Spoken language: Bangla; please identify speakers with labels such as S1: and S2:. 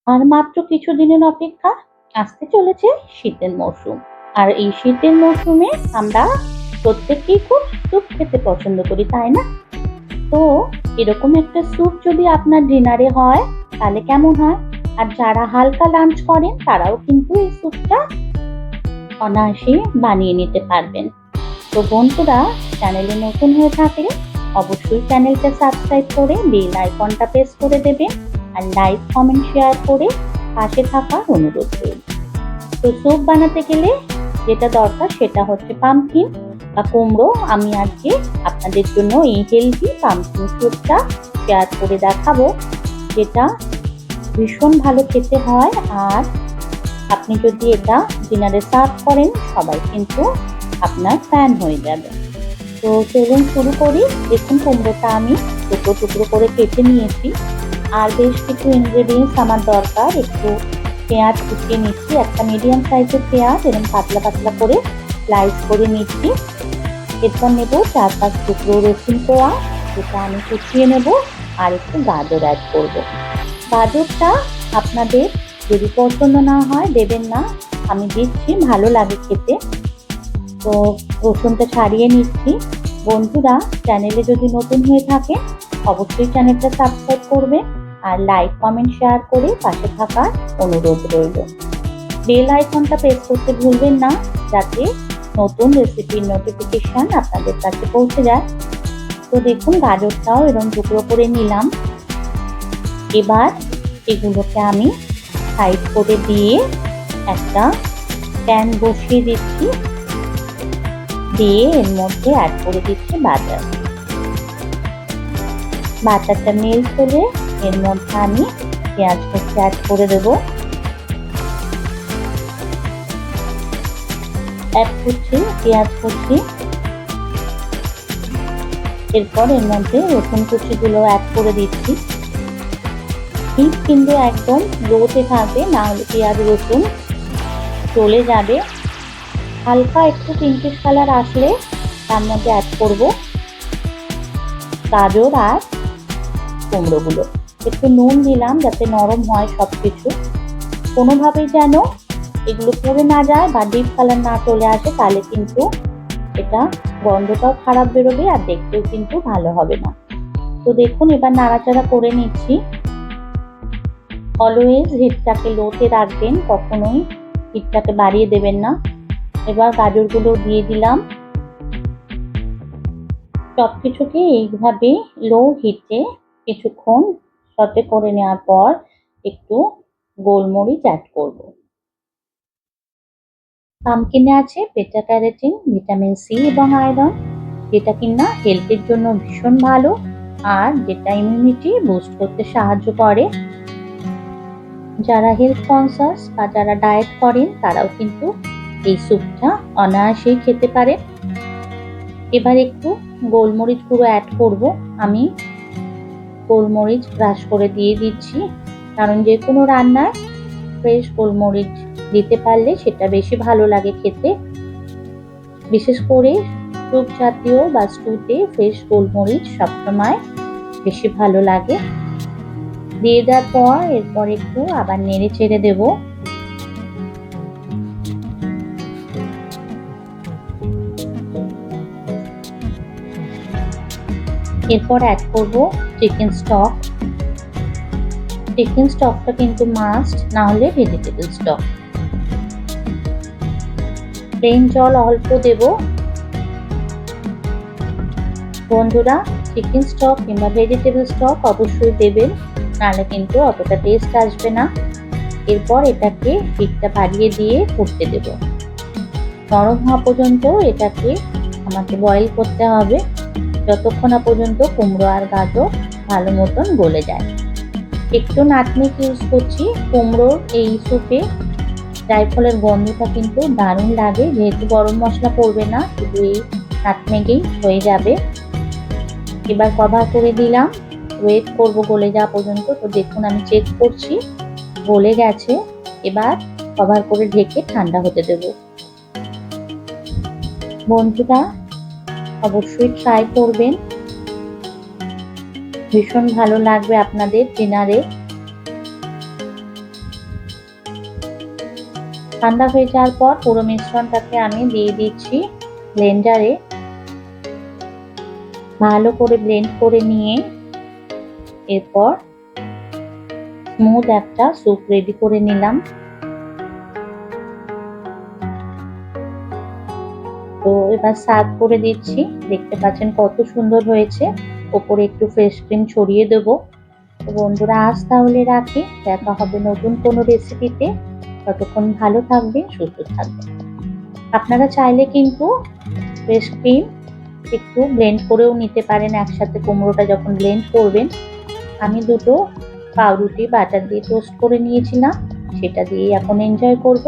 S1: আর মাত্র কিছুদিনের অপেক্ষা, আসতে চলেছে শীতের মৌসুম। আর এই শীতের মৌসুমে আমরা প্রত্যেকেই খুব স্যুপ খেতে পছন্দ করি, তাই না? তো এরকম একটা স্যুপ যদি আপনার ডিনারে হয় তাহলে কেমন হয়? আর যারা হালকা লাঞ্চ করেন তারাও কিন্তু এই স্যুপটা অনায়াসে বানিয়ে নিতে পারবেন। তো বন্ধুরা, চ্যানেলে নতুন হয়ে থাকলে অবশ্যই চ্যানেলটা সাবস্ক্রাইব করে বেল আইকনটা প্রেস করে দেবেন, আর লাইক কমেন্ট শেয়ার করে পাশে থাকার অনুরোধ রইল। তো স্যুপ বানাতে গেলে যেটা দরকার সেটা হচ্ছে পাম্পকিন বা কুমড়ো। আমি আজকে আপনাদের জন্য এই হেলদি পাম্পকিন স্যুপটা শেয়ার করে দেখাবো, যেটা ভীষণ ভালো খেতে হয়। আর আপনি যদি এটা ডিনারে সার্ভ করেন সবাই কিন্তু আপনার ফ্যান হয়ে যাবে। তো চলুন শুরু করি। দেখুন, কুমড়োটা আমি টুকরো টুকরো করে কেটে নিয়েছি। আর বেশ কিছু ইনগ্রেডিয়েন্টস আমার দরকার। একটু পেঁয়াজ কুচিয়ে নিচ্ছি, একটা মিডিয়াম সাইজের পেঁয়াজ এবং পাতলা পাতলা করে স্লাইস করে নিচ্ছি। এরপর নেব 4-5 টুকরো রসুন কোয়া, যেটা আমি কুচিয়ে নেব। আর একটু গাজর অ্যাড করব। গাজরটা আপনাদের যদি পছন্দ না হয় দেবেন না, আমি দিচ্ছি, ভালো লাগে খেতে। তো রসুনটা ছাড়িয়ে নিচ্ছি। বন্ধুরা, চ্যানেলে যদি নতুন হয়ে থাকে অবশ্যই চ্যানেলটা সাবস্ক্রাইব করবে, আর লাইক কমেন্ট শেয়ার করে পাশে থাকার অনুরোধ রইল। বেল আইকনটা প্রেস করতে ভুলবেন না, যাতে নতুন রেসিপির নোটিফিকেশন আপনাদের কাছে পৌঁছে যায়। তো দেখুন, গাজরটাও এরকম টুকরো করে নিলাম। এবার এগুলোকে আমি সাইড করে দিয়ে একটা প্যান বসিয়ে দিচ্ছি, দিয়ে এর মধ্যে অ্যাড করে দিচ্ছি বাটার। বাটারটা মেল্ট হলে এর মধ্যে আমি পেঁয়াজ কুচি অ্যাড করে দেব। অ্যাড করছি পেঁয়াজ কুচি। এরপর এর মধ্যে রসুন কুচিগুলো অ্যাড করে দিচ্ছি। হিট কিন্তু একদম লোতে থাকবে, না হলে পেঁয়াজ রসুন চলে যাবে। হালকা একটু পিঙ্কিশ কালার আসলে তার মধ্যে অ্যাড করব গাজর আর কুমড়োগুলো। একটু নুন দিলাম যাতে নরম হয় সবকিছু, কোনোভাবেই যেন এগুলো পুড়ে না যায় বা ডিপ কালার না চলে আসে, তাহলে কিন্তু এটা গন্ধটাও খারাপ বেরোবে আর দেখতেও কিন্তু ভালো হবে না। তো দেখুন, এবার নাড়াচাড়া করে নিচ্ছি। অলওয়েজ হিটটাকে লোতে রাখবেন, কখনোই হিটটাকে বাড়িয়ে দেবেন না। এবার গাজরগুলো দিয়ে দিলাম। সবকিছুকে এইভাবে লো হিটে কিছুক্ষণ সটে করে নেওয়ার পর একটু গোলমরিচ অ্যাড করব। পামকিনে আছে বেটা ক্যারোটিন, ভিটামিন সি এবং আয়রন, যেটা কিনা হেলথের জন্য ভীষণ ভালো, আর যেটা ইমিউনিটি বুস্ট করতে সাহায্য করে। যারা হেলথ কনসাস বা যারা ডায়েট করেন তারাও কিন্তু এই স্যুপটা অনায়াসেই খেতে পারে। এবার একটু গোলমরিচ গুঁড়ো অ্যাড করব। আমি গোলমরিচ ক্রাশ করে দিয়ে দিচ্ছি, কারণ যে কোনো রান্নায় ফ্রেশ গোলমরিচ দিতে পারলে সেটা বেশি ভালো লাগে খেতে। বিশেষ করে স্যুপ জাতীয় বা স্টুতে ফ্রেশ গোলমরিচ সবসময় বেশি ভালো লাগে। দিয়ে দেওয়ার পর এরপর একটু আবার নেড়ে চেড়ে দেবো। এরপর অ্যাড করব চিকেন স্টক। চিকেন স্টকটা কিন্তু মাস্ট, না হলে ভেজিটেবল স্টক। প্লেন জল অল্প দেব। বন্ধুরা, চিকেন স্টক কিংবা ভেজিটেবল স্টক অবশ্যই দেবেন, নাহলে কিন্তু অতটা টেস্ট আসবে না। এরপর এটাকে হিটটা বাড়িয়ে দিয়ে ফুটতে দেব। নরম হওয়া পর্যন্ত এটাকে আমাকে বয়েল করতে হবে, যতক্ষণ না পর্যন্ত কুমড়ো আর গাজর ভালো মতন গলে যায়। একটু নাটমেগ ইউজ করছি কুমড়োর এই স্যুপে, জায়ফলের গন্ধটা কিন্তু দারুণ লাগে। যেহেতু গরম মশলা পড়বে না, শুধু এই নাটমেগেই হয়ে যাবে। এবার কভার করে দিলাম, ওয়েট করব গলে যাওয়া পর্যন্ত। তো দেখুন, আমি চেক করছি গলে গেছে। এবার কভার করে ঢেকে ঠান্ডা হতে দেব। বন্ধুরা, অবশ্যই ট্রাই করবেন, ভীষণ ভালো লাগবে আপনাদের ডিনারে। ঠান্ডা হয়ে যাওয়ার পর পুরো মিশ্রণটাকে আমি দিয়ে দিচ্ছি ব্লেন্ডারে। ভালো করে ব্লেন্ড করে নিয়ে এরপর স্মুথ একটা স্যুপ রেডি করে নিলাম। তো এবার সার্ভ করে দিচ্ছি। দেখতে পাচ্ছেন কত সুন্দর হয়েছে। ওপরে একটু ফ্রেশ ক্রিম ছড়িয়ে দেব। তো বন্ধুরা আজ তাহলে রাখি, দেখা হবে নতুন কোনো রেসিপিতে। ততক্ষণ ভালো থাকবেন, সুস্থ থাকবেন। আপনারা চাইলে কিন্তু ফ্রেশ ক্রিম একটু ব্লেন্ড করেও নিতে পারেন একসাথে কুমড়োটা যখন ব্লেন্ড করবেন। আমি দুটো পাউরুটি বাটার দিয়ে টোস্ট করে নিয়েছিলাম, সেটা দিয়ে এখন এনজয় করব।